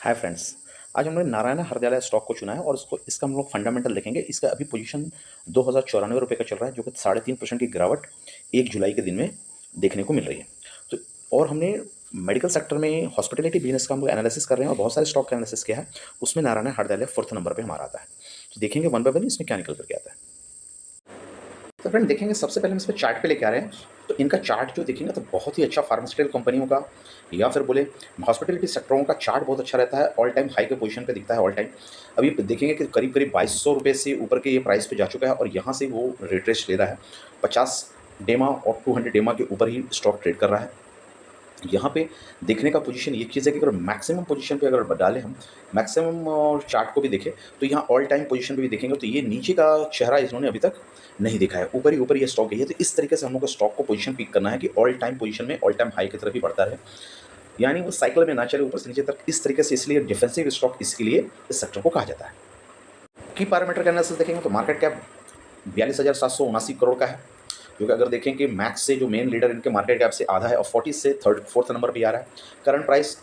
Hi friends. आज हमने Narayan Hrudayalaya stock को चुना है और इसका हम लोग फंडामेंटल देखेंगे। इसका अभी पोजीशन 2094 रुपये का चल रहा है, जो कि 3.5% की गिरावट 1 जुलाई के दिन में देखने को मिल रही है। तो और हमने मेडिकल सेक्टर में हॉस्पिटलिटी बिजनेस का हम लोग एनालिसिस कर रहे हैं और बहुत सारे स्टॉक का एनालिसिस किया है। उसमें नारायण हृदयालय 4th नंबर पर हमारा आता है। तो देखेंगे वन बाय वन इसमें क्या निकल करके आता है। तो फ्रेंड देखेंगे, सबसे पहले हम इस पर चार्ट पे लेके आ रहे हैं। तो इनका चार्ट जो देखेंगे तो बहुत ही अच्छा फार्मास्यूटिकल कंपनियों का या फिर बोले हॉस्पिटलिटी सेक्टरों का चार्ट बहुत अच्छा रहता है। ऑल टाइम हाई के पोजीशन पे दिखता है ऑल टाइम। अभी देखेंगे कि करीब करीब 2200 रुपये से ऊपर के ये प्राइस पे जा चुका है और यहाँ से वो रिट्रेस ले रहा है। 50 डेमा और 200 डेमा के ऊपर ही स्टॉक ट्रेड कर रहा है। यहाँ पे देखने का पोजीशन ये चीज़ है कि अगर मैक्सिमम पोजीशन पे अगर डालें हम मैक्सिमम और चार्ट को भी देखें तो यहाँ ऑल टाइम पोजीशन पे भी देखेंगे तो ये नीचे का चेहरा इन्होंने अभी तक नहीं दिखा है, ऊपर ही ऊपर ये स्टॉक है। तो इस तरीके से हम लोग को स्टॉक को पोजीशन पिक करना है कि ऑल टाइम पोजीशन में ऑल टाइम हाई की तरफ ही बढ़ता रहे, यानी वो साइकिल में ना चले ऊपर से नीचे तक इस तरीके से। इसलिए डिफेंसिव स्टॉक इसके लिए इस सेक्टर को कहा जाता है। की पैरामीटर का एनालिसिस देखेंगे तो मार्केट कैप 42,779 करोड़ का है, जो कि अगर देखें कि मैक्स से जो मेन लीडर इनके मार्केट कैप से आधा है और 40 से 4th नंबर पे आ रहा है। करंट प्राइस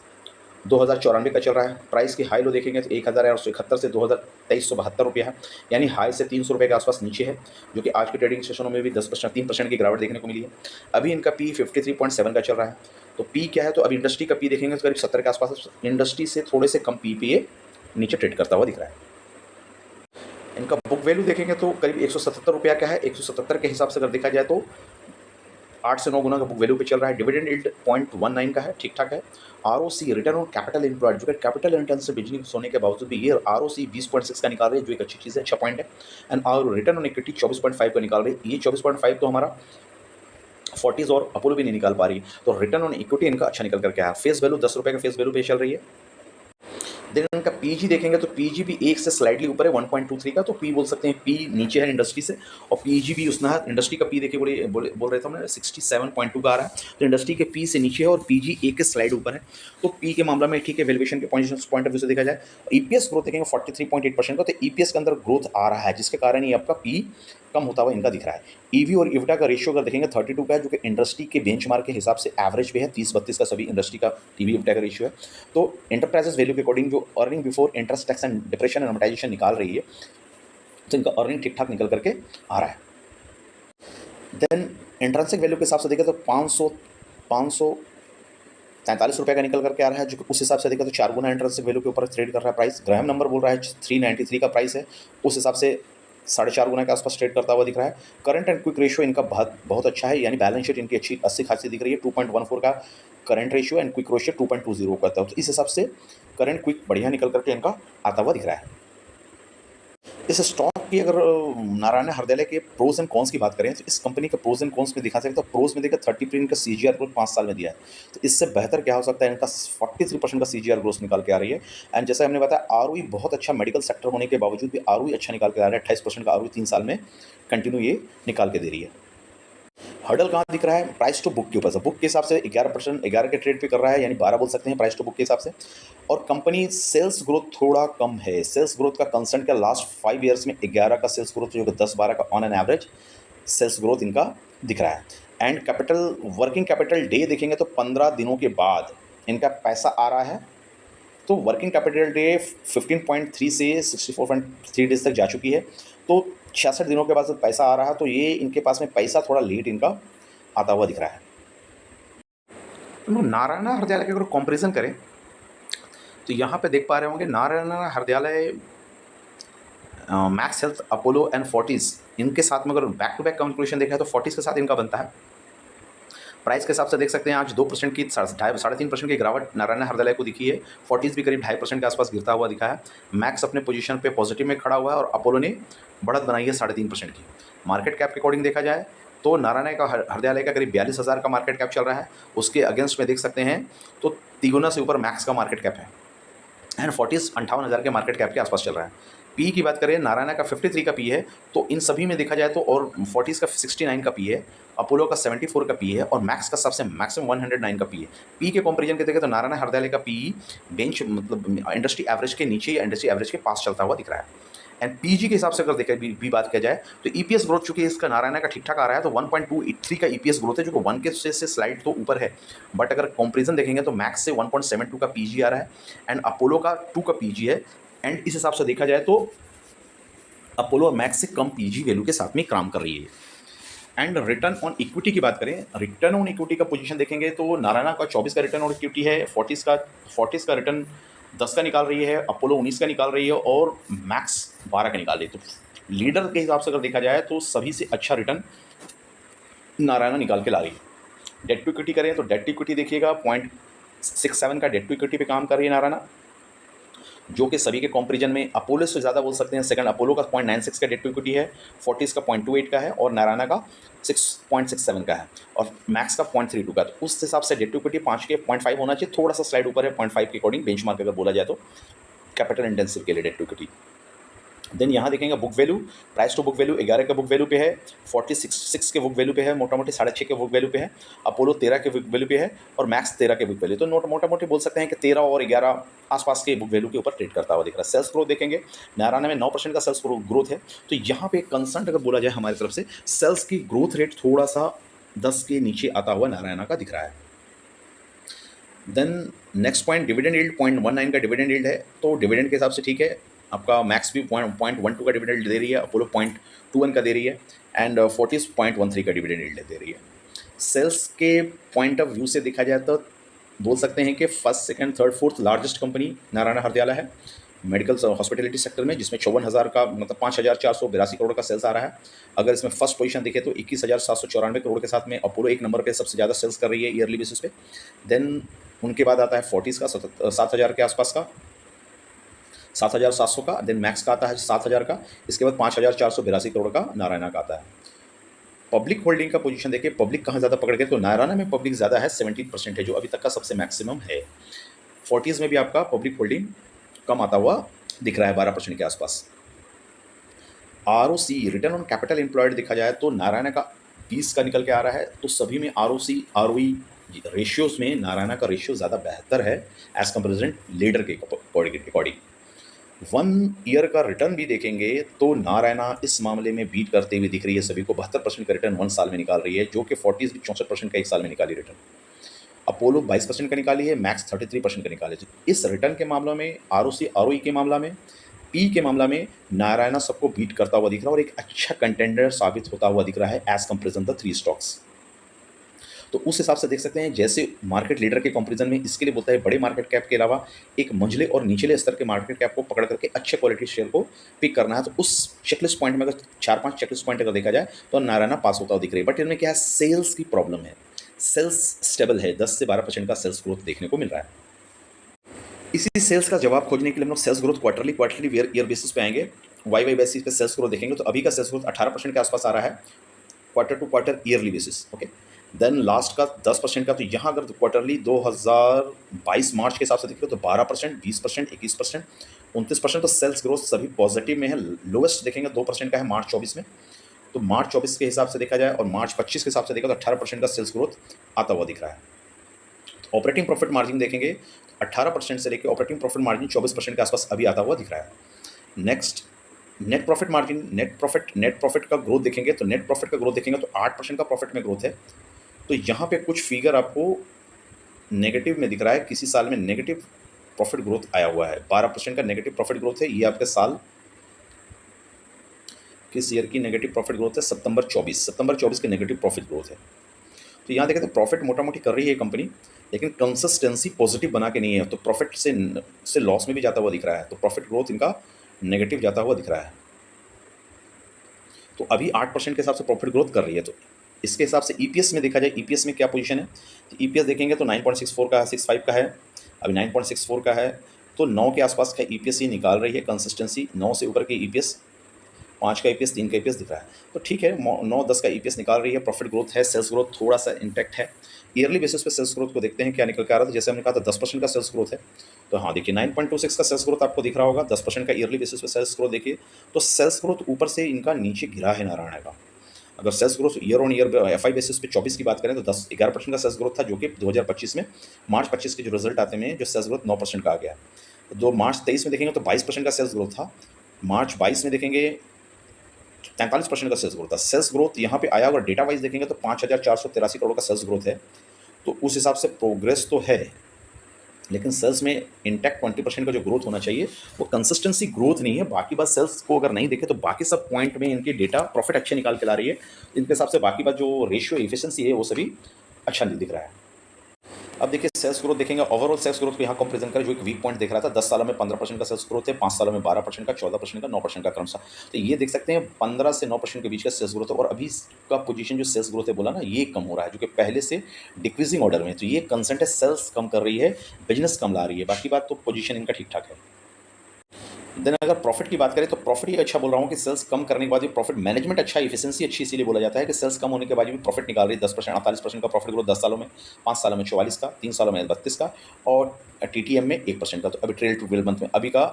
2094 का चल रहा है। प्राइस की हाई लो देखेंगे तो 1871 से 2372 रुपया है, यानी हाई से 300 रुपये के आसपास नीचे है, जो कि आज के ट्रेडिंग सेशनों में भी 3% की गिरावट देखने को मिली है। अभी इनका पी 53.7 का चल रहा है। तो पी क्या है, तो अभी इंडस्ट्री का पी देखेंगे तो करीब 70 के आसपास, इंडस्ट्री से थोड़े से कम पी पे ये नीचे ट्रेड करता हुआ दिख रहा है। इनका बुक वैल्यू देखेंगे तो करीब 177 रुपया का है। 177 के हिसाब से अगर देखा जाए तो 8 से 9 गुना का बुक वैल्यू पे चल रहा है। डिविडेंड यील्ड 0.19 का है, ठीक ठाक है। ROC return on capital employed, जो कि कैपिटल इंटेंसिव बिजनेस होने के बावजूद भी ये आरओसी 20.6 का निकाल रही है, जो एक अच्छी चीज़ है, अच्छा पॉइंट है। एंड और रिटर्न ऑन इक्विटी 24.5 का निकाल रही है। ये 24.5 तो हमारा 40s और अपोलो भी नहीं निकाल पा रही है। तो रिटर्न ऑन इक्विटी इनका अच्छा निकल करके आया। फेस वैल्यू 10 रुपये का फेस वैल्यू पे चल रही है। देन इनका पीजी देखेंगे तो पीजी भी एक से स्लाइडली ऊपर है 1.23 का, तो पी बोल सकते हैं पी नीचे है इंडस्ट्री से, और पीजी भी उसना है। इंडस्ट्री का पी देखिए बोल रहे थे हमने 67.2 का आ रहा है, तो इंडस्ट्री के पी से नीचे है और पीजी एक के स्लाइड ऊपर है। तो पी के मामला में ठीक है, वैल्यूएशन के पॉइंट ऑफ व्यू से देखा जाए। ईपीएस ग्रोथ देखेंगे 43.8% का, तो ईपीएस के अंदर ग्रोथ आ रहा है, जिसके कारण ये आपका पी कम होता हुआ इनका दिख रहा है। ईवी और इविटा का रेशियो अगर देखेंगे 32 का है, जो कि इंडस्ट्री के बेंचमार्क के हिसाब से एवरेज पे है। 30-32 का सभी इंडस्ट्री का ईवी इविटा का रेशियो है। तो एंटरप्राइजेस वैल्यू के अकॉर्डिंग जो earning before interest tax and depression and amortisation निकाल रही है, तो इनका अर्निंग ठीक ठाक निकल करके आ रहा है। देन इंट्रेंसिक वैल्यू के हिसाब से देखें तो 543 रुपये का निकल करके आ रहा है, जो कि उस हिसाब से देखा तो 4 गुना इंट्रेंसिक वैल्यू के ऊपर ट्रेड कर रहा है। प्राइस ग्राहम नंबर बोल रहा है 393 का प्राइस है, उस हिसाब से 4.5 गुना के आसपास ट्रेड करता हुआ दिख रहा है। करंट एंड क्विक रेशियो इनका बहुत अच्छा है, यानी बैलेंस शीट इनकी अच्छी खासी दिख रही है। 2.14 का current ratio and quick ratio 2.20 करता है, तो इस हिसाब से करंट क्विक बढ़िया निकल करके इनका आता हुआ दिख रहा है। इस स्टॉक की अगर नारायण हृदयालय के प्रोज एंड कॉन्स की बात करें तो इस कंपनी के प्रोज एंड कॉन्स में दिखा सकते, तो प्रोज में देखिए 30% इनका सीजीआर ग्रोथ 5 साल में दिया है। तो इससे बेहतर क्या हो सकता है, इनका 43% का सीजीआर ग्रोथ निकाल के आ रही है। एंड जैसे हमने बताया आरओई बहुत अच्छा, मेडिकल सेक्टर होने के बावजूद भी आरओई अच्छा निकाल के आ रहा है। 28% का आरओई 3 साल में कंटिन्यू ये निकाल के दे रही है। हर्डल कहाँ दिख रहा है, प्राइस टू बुक के ऊपर से। बुक के हिसाब से 11% 11 के ट्रेड पे कर रहा है, यानी 12 बोल सकते हैं प्राइस टू बुक के हिसाब से। और कंपनी सेल्स ग्रोथ थोड़ा कम है। सेल्स ग्रोथ का कंसर्न क्या, लास्ट 5 ईयर्स में 11 का सेल्स ग्रोथ, जो कि 10-12 का on an average sales growth इनका दिख रहा है। And capital working capital day देखेंगे तो 15 दिनों के बाद इनका पैसा आ रहा है। तो वर्किंग कैपिटल डे 15.3 से 64.3 डेज तक जा चुकी है, तो 66 दिनों के बाद जब पैसा आ रहा है, तो ये इनके पास में पैसा थोड़ा लेट इनका आता हुआ दिख रहा है। तो नारायण हृदयालय के अगर कंपैरिजन करें तो यहाँ पे देख पा रहे होंगे Narayan Hrudayalaya max health Apollo and Fortis इनके साथ में अगर बैक टू बैक कैलकुलेशन देखा है तो फोर्टिस के साथ इनका बनता है। प्राइस के हिसाब से देख सकते हैं आज 2% की 3.5% की गिरावट नारायण हृदयालय को दिखी है। फोर्टिस भी करीब 2.5% के आसपास गिरता हुआ दिखा है। मैक्स अपने पोजीशन पे पॉजिटिव में खड़ा हुआ है और अपोलो ने बढ़त बनाई है 3.5% की। मार्केट कैप के अकॉर्डिंग देखा जाए तो नारायण का हृदयालय का करीब 42,000 का मार्केट कैप चल रहा है। उसके अगेंस्ट में देख सकते हैं तो 3 गुना से ऊपर मैक्स का मार्केट कैप है एंड फोर्टिस 58,000 के मार्केट कैप के आसपास चल रहा है। पी की बात करें, नारायण का 53 का पी है, तो इन सभी में देखा जाए तो, और फोर्टिस का 69 का पी है, अपोलो का 74 का पी है और मैक्स का सबसे मैक्सिमम 109 का पी है। पी के कंपैरिजन के देखें तो नारायण हृदयालय का पी बेंच मतलब इंडस्ट्री एवरेज के नीचे या इंडस्ट्री एवरेज के पास चलता हुआ दिख रहा है। एंड पीजी के हिसाब से अगर देखा भी बात किया जाए तो ईपीएस ग्रोथ चूंकि इसका नारायणा का ठीक ठाक आ रहा है तो 1.23 का ईपीएस ग्रोथ है, जो कि 1 के से स्लाइड तो ऊपर है, बट अगर कंपैरिजन देखेंगे तो मैक्स से 1.72 का पीजी आ रहा है एंड अपोलो का 2 का पीजी है। एंड इस हिसाब से देखा जाए तो अपोलो और मैक्स से कम पीजी वैल्यू के साथ में काम कर रही है। एंड रिटर्न ऑन इक्विटी की बात करें, रिटर्न ऑन इक्विटी का पोजीशन देखेंगे तो नारायणा का 24 का रिटर्न ऑन इक्विटी है, 40 का रिटर्न 10 का निकाल रही है, अपोलो 19 का निकाल रही है और मैक्स 12 का निकाल रही है। तो लीडर के हिसाब से अगर देखा जाए तो सभी से अच्छा रिटर्न नारायणा निकाल के ला रही है। डेट टू इक्विटी करें तो डेट टू इक्विटी देखिएगा 0.67 का डेट टू इक्विटी पे काम कर रही है नारायणा, जो कि सभी के कंपैरिजन में अपोलो से ज़्यादा बोल सकते हैं। सेकंड अपोलो का 0.96 का डेट टू इक्विटी है, 40 का 0.28 का है और नारायणा का 6.67 का है और मैक्स का 0.32 का। तो उस हिसाब से डेट टू इक्विटी 5 के 0.5 होना चाहिए, थोड़ा सा स्लाइड ऊपर है 0.5 के अकॉर्डिंग बेंचमार्क अगर बोला जाए तो कैपिटल इंटेंसिव के लिए डेट टू इक्विटी। देन यहाँ देखेंगे book value, price to book value 11 के बुक वैल्यू पे है, 46 के बुक वैल्यू पे है, मोटा मोटी 6.5 के बुक वैल्यू पे है, अपोलो 13 के बुक वैल्यू पे है और मैक्स 13 के बुक वैल्यू। तो मोटा मोटी बोल सकते हैं कि 13 और 11 आसपास के बुक वैल्यू के ऊपर ट्रेड करता हुआ दिख रहा है। सेल्स ग्रोथ देखेंगे, नारायणा में 9% का सेल्स ग्रोथ है। तो यहाँ पे कंसर्न अगर बोला जाए हमारी तरफ से, सेल्स की ग्रोथ रेट थोड़ा सा 10 के नीचे आता हुआ नारायणा का दिख रहा है। Then next point dividend yield 0.19 का डिविडेंड यील्ड है, तो डिविडेंड के हिसाब से ठीक है। आपका मैक्स भी 0.12 का डिविडेंड दे रही है, अपोलो 0.21 का दे रही है एंड 40 0.13 का डिविडेंड यील्ड दे रही है। सेल्स के पॉइंट ऑफ व्यू से देखा जाए तो बोल सकते हैं कि first second third fourth largest company Narayana Hrudayalaya है मेडिकल हॉस्पिटलिटी सेक्टर में, जिसमें 54,000 का मतलब 5,482 करोड़ का सेल्स आ रहा है। अगर इसमें फर्स्ट पोजीशन देखें तो 21,794 करोड़ के साथ में अपोलो एक नंबर पे सबसे ज़्यादा सेल्स कर रही है ईयरली बेसिस पे। देन उनके बाद आता है फोर्टिस का 7,000 के आसपास का, 7,700 का। देन मैक्स का आता है 7,000 का। इसके बाद 5,482 करोड़ का नारायणा का आता है। पब्लिक होल्डिंग का पोजीशन देखिए, पब्लिक कहाँ ज़्यादा पकड़ गए तो नारायणा में पब्लिक ज़्यादा है, 17% है, जो अभी तक का सबसे मैक्सिमम है। फोर्टिस में भी आपका पब्लिक होल्डिंग कम आता हुआ दिख रहा है, 12% के आसपास। ROC return on capital employed देखा जाए तो नारायणा का 20 का निकल के आ रहा है। तो सभी में ROC ROE रेशियोज में नारायणा का रेशियो ज़्यादा बेहतर है एज कंपेरिजन लीडर के अकॉर्डिंग। 1 ईयर का रिटर्न भी देखेंगे तो नारायणा इस मामले में बीट करते हुए दिख रही है सभी को। 72% का रिटर्न 1 साल में निकाल रही है, जो कि फोर्टिस भी 64% का 1 साल में निकाली रिटर्न। अपोलो 22% का निकाली है, मैक्स 33% का निकाले। इस रिटर्न के मामलों में, ROC ROE के मामला में, पी के मामला में नारायणा सबको बीट करता हुआ दिख रहा है और एक अच्छा कंटेंडर साबित होता हुआ दिख रहा है एज कंपेरिजन द 3 स्टॉक्स। तो उस हिसाब से देख सकते हैं, जैसे मार्केट लीडर के कंपैरिजन में इसके लिए बोलता है बड़े मार्केट कैप के अलावा एक मंझले और निचले स्तर के मार्केट कैप को पकड़ करके अच्छे क्वालिटी शेयर को पिक करना है। तो उस चेकलिस्ट पॉइंट में अगर 4-5 चेकलिस्ट पॉइंट अगर देखा जाए तो नारायणा पास होता हुआ दिख रही है। बट इनमें क्या है, सेल्स की प्रॉब्लम है। सेल्स स्टेबल है, 10 से 12% का सेल्स ग्रोथ देखने को मिल रहा है। इसी सेल्स का जवाब खोजने के लिए हम लोग sales growth quarterly year basis पे आएंगे। वाई बेसिस पे सेल्स ग्रोथ देखेंगे तो अभी का सेल्स ग्रोथ 18% के आसपास आ रहा है quarter to quarter yearly basis. Okay, then last का 10% का। तो यहाँ अगर क्वार्टरली 2022 मार्च के हिसाब से देखें तो 12%, 20%, 21%, 29%। तो सेल्स ग्रोथ सभी पॉजिटिव में है। लोएस्ट देखेंगे 2% का है मार्च 24 में। तो मार्च 24 के हिसाब से देखा जाए और मार्च 25 के हिसाब से देखा तो 18% का सेल्स ग्रोथ आता हुआ दिख रहा है। ऑपरेटिंग प्रॉफिट मार्जिन देखेंगे 18% से लेकर ऑपरेटिंग प्रॉफिट मार्जिन 24% के आसपास अभी आता हुआ दिख रहा है। Next net profit margin, net profit का ग्रोथ देखेंगे तो नेट प्रॉफिट का ग्रोथ देखेंगे तो 8% का प्रॉफिट में ग्रोथ है। तो यहाँ पे कुछ फिगर आपको नेगेटिव में दिख रहा है, किसी साल में नेगेटिव प्रॉफिट ग्रोथ आया हुआ है, 12% का नेगेटिव प्रॉफिट ग्रोथ है। ये आपके साल किस ईयर की नेगेटिव प्रॉफिट ग्रोथ है, सितंबर 24 की नेगेटिव प्रॉफिट ग्रोथ है। तो यहाँ देखें तो प्रॉफिट मोटा मोटी कर रही है कंपनी, लेकिन कंसिस्टेंसी पॉजिटिव बना के नहीं है। तो प्रॉफिट से लॉस में भी जाता हुआ दिख रहा है। तो प्रॉफिट ग्रोथ इनका नेगेटिव जाता हुआ दिख रहा है। तो अभी 8% के हिसाब से प्रॉफिट ग्रोथ कर रही है। तो इसके हिसाब से ईपीएस में देखा जाए, ईपीएस में क्या पोजीशन है, तो ईपीएस देखेंगे तो 9.64 का है, 65 का है, अभी 9.64 का है। तो 9 के आसपास का ईपीएस ही निकाल रही है। कंसिस्टेंसी 9 से ऊपर के ईपीएस, 5 का ईपीएस, 3 का ईपीएस दिख रहा है। तो ठीक है, 9-10 का ईपीएस निकाल रही है। प्रॉफिट ग्रोथ है, सेल्स ग्रोथ थोड़ा सा इंटैक्ट है। ईयरली बेसिस पे सेल्स ग्रोथ को देखते हैं क्या निकल के आ रहा था। जैसे हमने कहा था 10% का सेल्स ग्रोथ है, तो हाँ देखिए 9.26 का सेल्स ग्रोथ आपको दिख रहा होगा। 10% का ईयरली बेसिस पे सेल्स ग्रोथ देखिए, तो सेल्स ग्रोथ ऊपर से इनका नीचे गिरा है नारायणा का। अगर sales growth year on year FI basis पे 24 की बात करें तो 11% का सेल्स ग्रोथ था, जो कि 2025 में मार्च 25 के जो रिजल्ट आते हैं जो सेल्स ग्रोथ 9% का आ गया। तो मार्च 23 में देखेंगे तो 22% का सेल्स ग्रोथ था, मार्च 22 में देखेंगे 43% का सेल्स ग्रोथ था। सेल्स ग्रोथ यहाँ पे आया, अगर डेटा वाइज देखेंगे तो 5,483 करोड़ का सेल्स ग्रोथ है। तो उस हिसाब से प्रोग्रेस तो है, लेकिन सेल्स में इंटैक्ट 20% का जो ग्रोथ होना चाहिए वो कंसिस्टेंसी ग्रोथ नहीं है। बाकी बात सेल्स को अगर नहीं देखे तो बाकी सब पॉइंट में इनके डेटा प्रॉफिट अच्छे निकाल के ला रही है। इनके हिसाब से बाकी बात जो रेशियो एफिशिएंसी है वो सभी अच्छा नहीं दिख रहा है। अब देखिए सेल्स ग्रोथ देखेंगे, ओवरऑल सेल्स ग्रोथ को यहाँ कंपेरिजन करें, जो एक वीक पॉइंट देख रहा था 10 सालों में 15% का सेल्स ग्रोथ है, 5 सालों में 12% का, 14% का, 9% का क्रमशः। तो ये देख सकते हैं 15 से 9% के बीच का सेल्स ग्रोथ है। और अभी का पोजीशन जो सेल्स ग्रोथ है बोला ना, ये कम हो रहा है, जो कि पहले से डिक्रीजिंग ऑर्डर में। तो ये कंसेंट है, सेल्स कम कर रही है, बिजनेस कम ला रही है। बाकी बात तो पोजीशन इनका ठीक ठाक है। देन अगर प्रॉफिट की बात करें तो प्रॉफिट ही अच्छा बोल रहा हूँ कि सेल्स कम करने के बाद भी प्रॉफिट मैनेजमेंट अच्छा, एफिशिएंसी अच्छी, इसीलिए बोला जाता है कि सेल्स कम होने के बाद भी प्रॉफिट निकाल रही है। 10%, 48% का प्रॉफिट ग्रोथ 10 सालों में, 5 सालों में 44 का, 3 सालों में 32 का, और टीटीएम में 1% का। तो अभी ट्रेल टू 12 मंथ में अभी का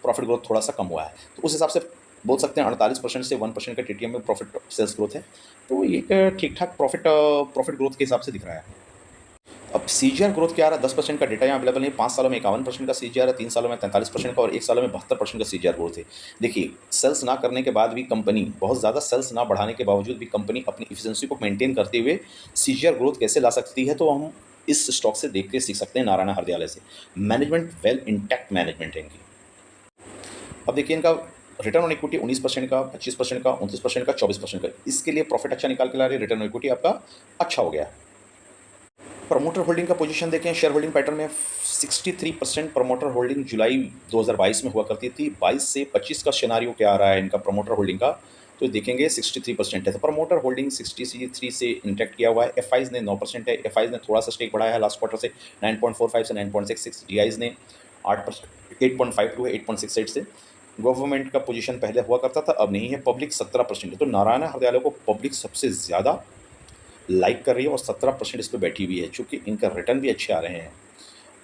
प्रॉफिट ग्रोथ थोड़ा सा कम हुआ है। तो उस हिसाब से बोल सकते हैं 48% से 1% का टीटीएम में प्रॉफिट सेल्स ग्रोथ है। तो ये ठीक ठाक प्रॉफिट ग्रोथ के हिसाब से दिख रहा है। अब सीजीआर ग्रोथ क्या आ रहा है, 10% का डेटा यहाँ अवेलेबल नहीं। 5 सालों में 51% का सीजीआर है, 3 सालों में 43% का, और 1 सालों में 72% का सीजीआर ग्रोथ है। देखिए सेल्स ना करने के बाद भी कंपनी, बहुत ज़्यादा सेल्स ना बढ़ाने के बावजूद भी कंपनी अपनी इफिशिएंसी को मेंटेन करते हुए सीजीआर ग्रोथ कैसे ला सकती है, तो हम इस स्टॉक से देख के सीख सकते हैं, नारायण हृदयालय से। मैनेजमेंट वेल इंटैक्ट मैनेजमेंट है इनकी। अब देखिए इनका रिटर्न ऑन इक्विटी 19% का, 25% का, 29% का, 24% का। इसके लिए प्रॉफिट अच्छा निकाल के ला रही है, रिटर्न ऑन इक्विटी आपका अच्छा हो गया है। प्रमोटर होल्डिंग का पोजीशन देखें, शेयर होल्डिंग पैटर्न में 63% प्रमोटर होल्डिंग जुलाई 2022 में हुआ करती थी। 22 से 25 का सिनेरियो क्या आ रहा है इनका प्रमोटर होल्डिंग का, तो देखेंगे 63% है। तो प्रमोटर होल्डिंग 63 से इंटैक्ट किया हुआ है। एफआईज ने 9% है, एफआईज ने थोड़ा सा स्टेक बढ़ाया है लास्ट क्वार्टर से 9.45 से 9.66। डीआईज ने 8%, 8.52 है 8.68 से। गवर्नमेंट का पोजीशन पहले हुआ करता था, अब नहीं है। पब्लिक 17% है। तो नारायण हृदयालय को पब्लिक सबसे ज़्यादा लाइक कर रही है और 17% इस पर बैठी हुई है, चूँकि इनका रिटर्न भी अच्छे आ रहे हैं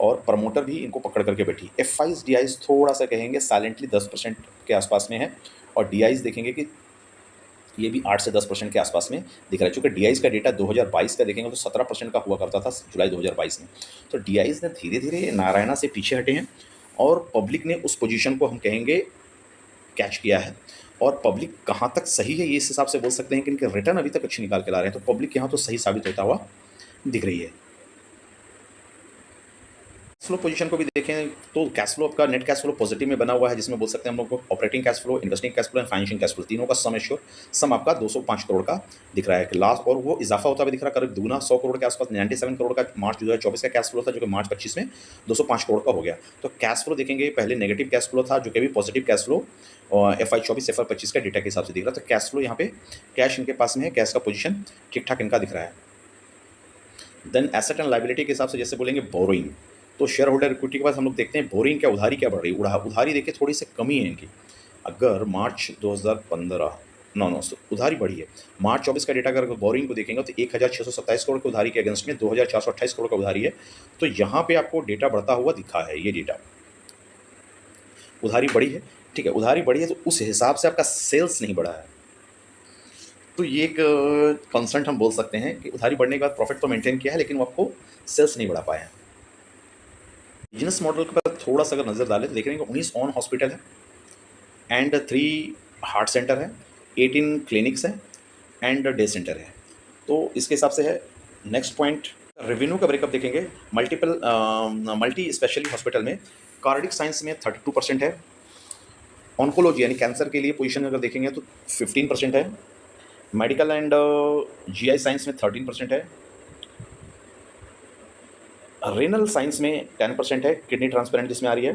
और प्रमोटर भी इनको पकड़ करके बैठी। एफ आईज डी आईज थोड़ा सा कहेंगे साइलेंटली 10% के आसपास में है, और डी आईज देखेंगे कि ये भी 8 से 10% के आसपास में दिख रहा है। चूँकि डी आईज का डेटा 2022 का देखेंगे तो 17% का हुआ करता था जुलाई 2022 में। तो डी आईज ने धीरे धीरे नारायणा से पीछे हटे हैं, और पब्लिक ने उस पोजीशन को हम कहेंगे कैच किया है। और पब्लिक कहाँ तक सही है, ये इस हिसाब से बोल सकते हैं कि इनके रिटर्न अभी तक अच्छी निकाल के ला रहे हैं। तो पब्लिक यहाँ तो सही साबित होता हुआ दिख रही है। कैश फ्लो पोजीशन को भी देखें तो कैश फ्लो आपका नेट कैश फ्लो पॉजिटिव में बना हुआ है, जिसमें बोल सकते हैं हम लोग को operating cash flow, investing cash flow and financial cash flow तीनों का सम एश्योर सम आपका 205 करोड़ का दिख रहा है कि लास्ट, और वो इजाफा होता हुआ दिख रहा है, करीब दुगना 100 करोड़ के आसपास। 97 करोड़ का मार्च 2024 का कैश फ्लो था, जो कि मार्च 25 में 205 करोड़ का हो गया। तो कैश फ्लो देखेंगे, पहले नेगेटिव कैश फ्लो था, जो कि अभी positive cash flow FY24 FY25 का डेटा के हिसाब से दिख रहा है। तो कैश फ्लो यहाँ पे कैश इनके पास में है, कैश का पोजीशन ठीक ठाक इनका दिख रहा है। देन एसेट एंड लाइबिलिटी के हिसाब से जैसे बोलेंगे बोरिंग, तो शेयर होल्डर इक्विटी के पास हम लोग देखते हैं बोरिंग क्या, उधारी क्या बढ़ रही है। उधारी देखिए थोड़ी सी कमी है इनकी। अगर मार्च 2015 नो उधारी बढ़ी है। मार्च 24 का डेटा अगर बोरिंग को देखेंगे तो 1627 करोड़ की उधारी के अगेंस्ट में 2428 करोड़ का उधारी है। तो यहाँ पे आपको डेटा बढ़ता हुआ दिखा है, ये डेटा उधारी बढ़ी है, ठीक है। उधारी बढ़ी है तो उस हिसाब से आपका सेल्स नहीं बढ़ा है। तो ये एक कंसर्न हम बोल सकते हैं कि उधारी बढ़ने के बाद प्रॉफिट तो मेंटेन किया है, लेकिन वो आपको सेल्स नहीं बढ़ा पाए हैं। बिजनेस मॉडल पर थोड़ा सा अगर नज़र डालें तो देखेंगे 19 ऑन हॉस्पिटल है एंड 3 हार्ट सेंटर है, 18 क्लिनिक्स हैं एंड डे सेंटर है। तो इसके हिसाब से है। नेक्स्ट पॉइंट रेवेन्यू का ब्रेकअप देखेंगे। मल्टी स्पेशलिटी हॉस्पिटल में कार्डिक साइंस में 32% है, ऑन्कोलॉजी यानी कैंसर के लिए पोजीशन अगर देखेंगे तो 15% है, मेडिकल एंड जीआई साइंस में 13% है, रेनल साइंस में 10% है, किडनी ट्रांसप्लांट जिसमें आ रही है,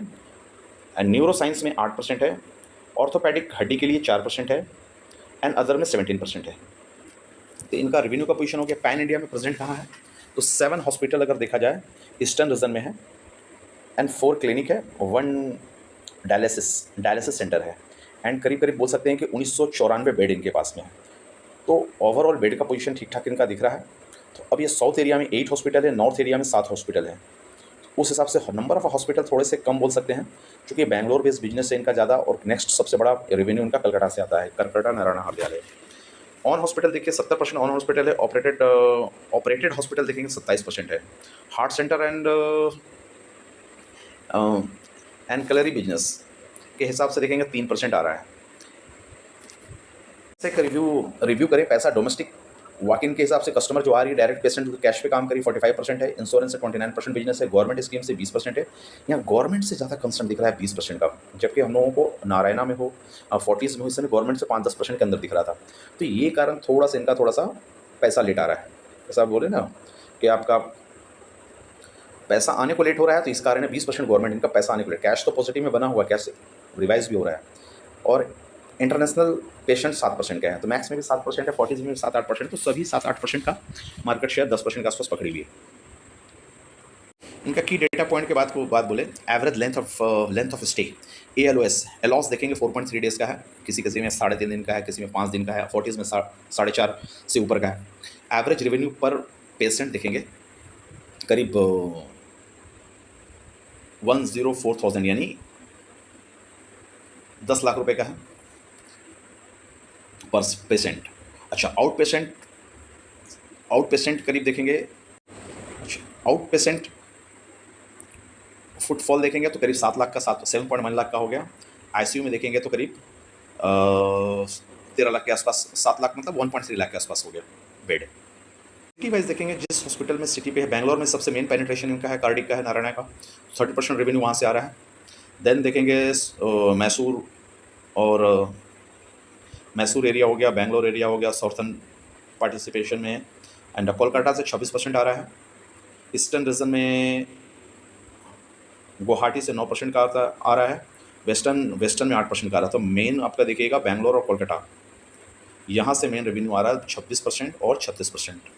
एंड न्यूरो साइंस में 8% है, ऑर्थोपेडिक हड्डी के लिए 4% है, एंड अदर में 17% है। तो इनका रेवेन्यू का पोजीशन हो गया। पैन इंडिया में प्रेजेंट कहाँ है, तो 7 हॉस्पिटल अगर देखा जाए ईस्टर्न रीजन में है, एंड 4 क्लिनिक है, 1 डायलिसिस सेंटर है, एंड करीब करीब बोल सकते हैं कि 1994 बेड इनके पास में है। तो ओवरऑल बेड का पोजीशन ठीक ठाक इनका दिख रहा है। तो अब ये साउथ एरिया में 8 हॉस्पिटल है, नॉर्थ एरिया में 7 हॉस्पिटल है। उस हिसाब से नंबर ऑफ हॉस्पिटल थोड़े से कम बोल सकते हैं, क्योंकि बैंगलोर बेस्ड बिजनेस है इनका ज़्यादा, और नेक्स्ट सबसे बड़ा रेवेन्यू इनका कलकत्ता से आता है, कलकत्ता नारायण हृदयालय। ऑन हॉस्पिटल देखिए 70% ऑन हॉस्पिटल है, ऑपरेटेड हॉस्पिटल देखेंगे 27% है। हार्ट सेंटर एंड एनकलरी बिजनेस के हिसाब से देखेंगे 3% आ रहा है। से रिव्यू करें पैसा डोमेस्टिक वॉक इन के हिसाब से कस्टमर जो आ रही है डायरेक्ट पेशेंट कैश पे काम करी 45% है, इंश्योरेंस से 29% बिजनेस है, गवर्नमेंट स्कीम से 20% है। यहाँ गवर्नमेंट से ज़्यादा कंसर्न दिख रहा है 20% का, जबकि हम लोगों को नारायणा में हो 40s में हो, इस समय गवर्नमेंट से 5-10% के अंदर दिख रहा था। तो ये कारण थोड़ा सा इनका थोड़ा सा पैसा लेट आ रहा है। ऐसा बोले ना कि आपका पैसा आने को लेट हो रहा है, तो इस कारण 20% गवर्नमेंट इनका पैसा आने को लेट। कैश तो पॉजिटिव में बना हुआ, कैश रिवाइज भी हो रहा है। और इंटरनेशनल पेशेंट 7% के हैं, तो मैक्स में भी 7% है, 40s में भी 7-8%, तो सभी 7-8% का मार्केट शेयर 10% के आसपास पकड़ी हुई है। इनका की डेटा पॉइंट के बात बोले, एवरेज लेंथ ऑफ स्टे एलॉस देखेंगे 4.3 डेज़ का है, किसी में 3.5 दिन का है, किसी में 5 दिन का है, 40s में 4.5 से ऊपर का है। एवरेज रेवेन्यू पर पेशेंट देखेंगे करीब 104,000 यानी 10 लाख रुपए का है पर पेशेंट। अच्छा, आउट पेशेंट करीब देखेंगे, अच्छा आउट पेशेंट फुटफॉल देखेंगे तो करीब 7 लाख का 7.1 लाख का हो गया। आईसीयू में देखेंगे तो करीब 13 लाख के आसपास, 7 लाख मतलब 1.3 लाख के आसपास हो गया बेड। सिटी वाइज देखेंगे जिस हॉस्पिटल में सिटी पे है, बैंगलोर में सबसे मेन पेनिट्रेशन इनका है, कार्डिक का है, नारायणा का 30% रेवेन्यू वहाँ से आ रहा है। देन देखेंगे मैसूर और मैसूर एरिया हो गया, बैंगलोर एरिया हो गया, साउथर्न पार्टिसिपेशन में, एंड कोलकाता से 26% आ रहा है। ईस्टर्न रीजन में गुवाहाटी से 9% का आ रहा है, वेस्टर्न में 8% का आ रहा है। तो मेन आपका देखिएगा बैंगलोर और कोलकाता, यहाँ से मेन रेवेन्यू आ रहा है 26% और 36%।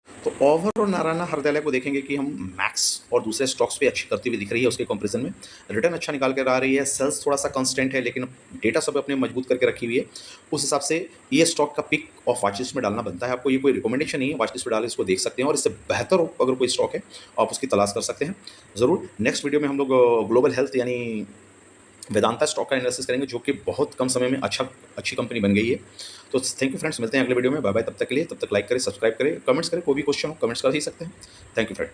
तो ओवरऑल नारायणा हृदयालय को देखेंगे कि हम मैक्स और दूसरे स्टॉक्स पे अच्छी करती हुई दिख रही है, उसके कंपैरिजन में रिटर्न अच्छा निकाल कर आ रही है, सेल्स थोड़ा सा कांस्टेंट है, लेकिन डेटा सब अपने मजबूत करके रखी हुई है। उस हिसाब से ये स्टॉक का पिक ऑफ वॉचलिस्ट में डालना बनता है आपको। ये कोई रिकमेंडेशन नहीं है, वॉचलिस्ट में डालें, इसको देख सकते हैं, और इससे बेहतर हो अगर कोई स्टॉक है आप उसकी तलाश कर सकते हैं ज़रूर। नेक्स्ट वीडियो में हम लोग ग्लोबल हेल्थ यानी वेदांता स्टॉक का एनालिसिस करेंगे, जो कि बहुत कम समय में अच्छी कंपनी बन गई है। तो थैंक यू फ्रेंड्स, मिलते हैं अगले वीडियो में। बाय बाय, तब तक के लिए, तब तक लाइक करें, सब्सक्राइब करें, कमेंट्स करें, कोई भी क्वेश्चन हो कमेंट्स कर ही सकते हैं। Thank you friend.